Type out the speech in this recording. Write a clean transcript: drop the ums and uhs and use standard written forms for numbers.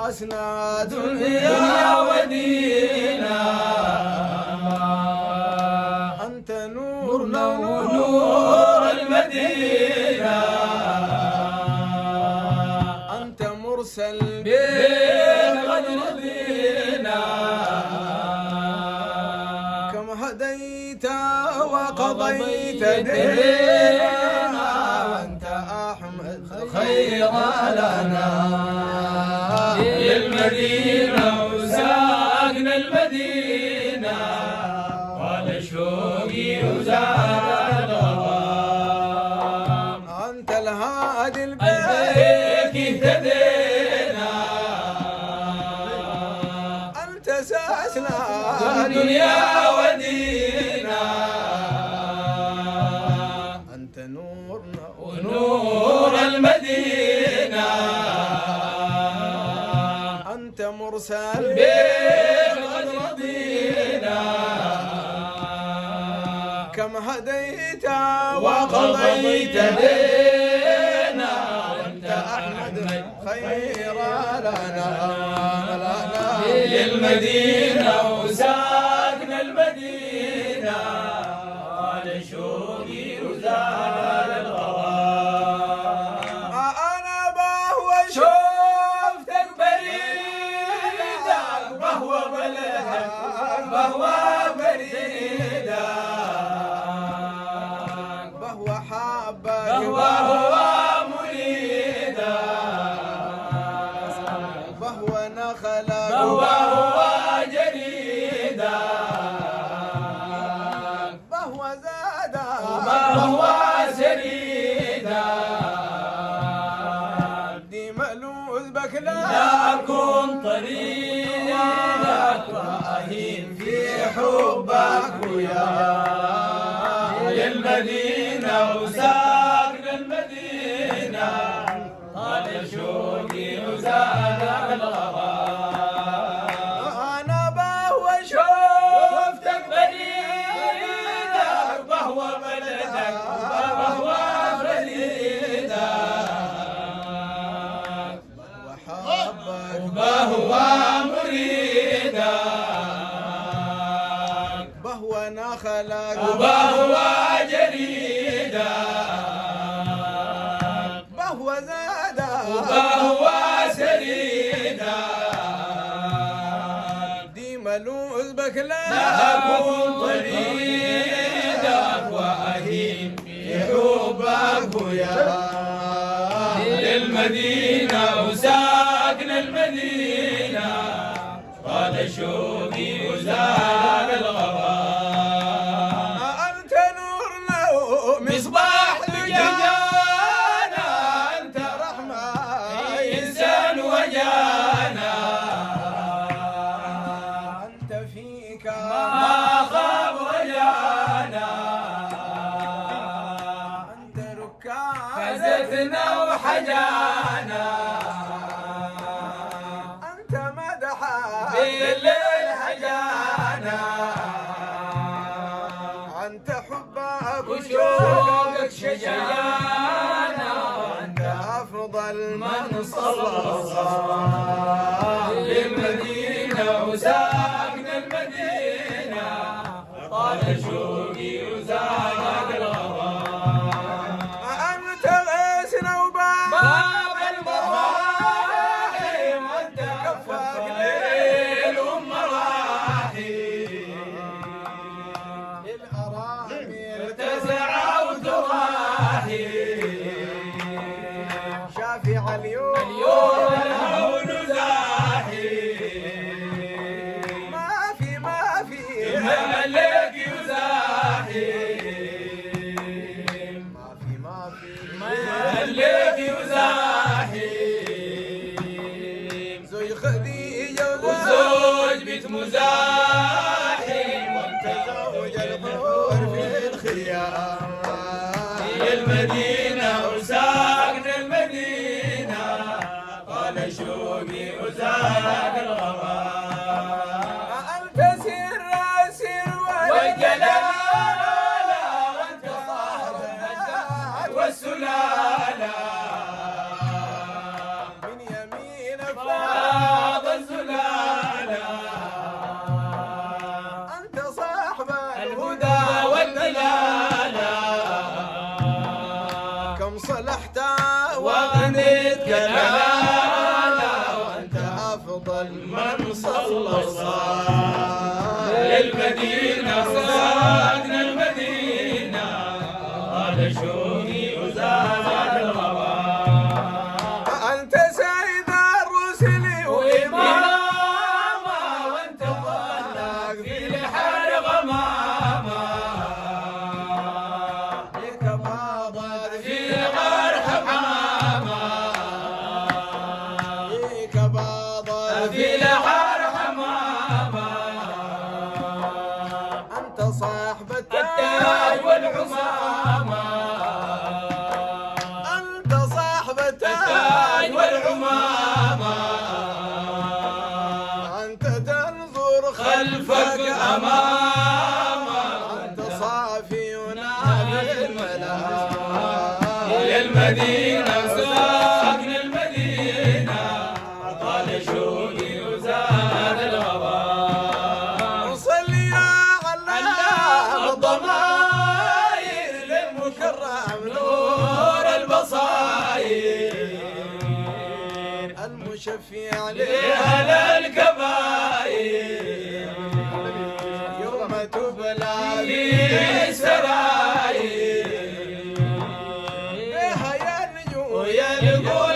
ساسنا دنيا ودينا، أنت نورنا ونور المدينة، أنت مرسل بالقدر دينا، كم هديت وقضيت دينا، أنت أحمد خير لنا للمدينة وساقنا المدينة، قال شوقي وزاد الغرام، أنت الهادي البيك اهتدينا، أنت ساسنا الدنيا ودينا، أنت نورنا ونور المدينة، أنت مرسل بالقدر دينا، كم هديت وقضيت دينا، وأنت أحمد خير لنا للمدينة وساقنا المدينة، قال شوقي وزاد الغرام، أنا بهوى شوفتك بريدك، بهوى بلدك بهوى بريدك، بهوى حبك بهوى مريدك، بهوى نخلك بهوى جريدك، بهوى زادك بهوى سريدك، دي مألوذ بك لا أكون طريقك، وأهين في حبك ويا للمدينة وساقنا المدينة، طال شوقي وزاد الغرام، أنا بهوى شوفتك بريدك، بهوى بلدك بهوى فريدك، وحبك بهوى مريدك، بهوى نخلك وبهوى جريدك، بهوى زادك وبهوى سريدك، دي ملوذ بك لا أكون طريدك، وأهين في حبك ويا للمدينة وساقنا المدينة، قال شوقي وزاد الغرام، أنت نورنا ومصباح دجانا، أنت رحمة إنسان وجانا، أنت فيك ما خاب رجانا، أنت ركان فزتنا وحجانا، أنت مدحا بالليل حجانا، أنت حبك وشوقك شجانا، أنت أفضل من صلى للمدينة وساقنا المدينة، طال شوقي وزاد الغرام، أنت غيثنا وباب المراحي، وأنت كفاك ليل ومراحي، للأرامل تزرع وتراحي، شافع اليوم الهون زاحي، ما في ملك يزاحي، ما في ملك يزاحي، زوج خديجة وزوج بيت مزاحي، وانت زوج الحور في الخيام، المدينة وساقنا المدينة، قال شوقي وزاد الغرام، أنت سر والجلالة، وانت صاحب النجاة والسلالة، من يمينك وغنيت كلامنا وانت افضل من صلى الصلاة للمدينة صادنا المدينة طال شوقي وزاد الغبار انت سيد الرسل واماما وانت ظلك في الحال غماما لك فاضت في غار حماما لك فاضت في الحال حماما انت صاحب التاج والعمامه انت صاحب التاج والعمامه انت تنظر خلفك امامه انت صافي ونافي الملاك للمدينه ساكن المدينه طال شوقي وزاد الغبار صلي يا علام الضماير للمكرم نور البصاير المشفع لأهل الكباير يوم تبلى في السراير بها ينجو ويلقوا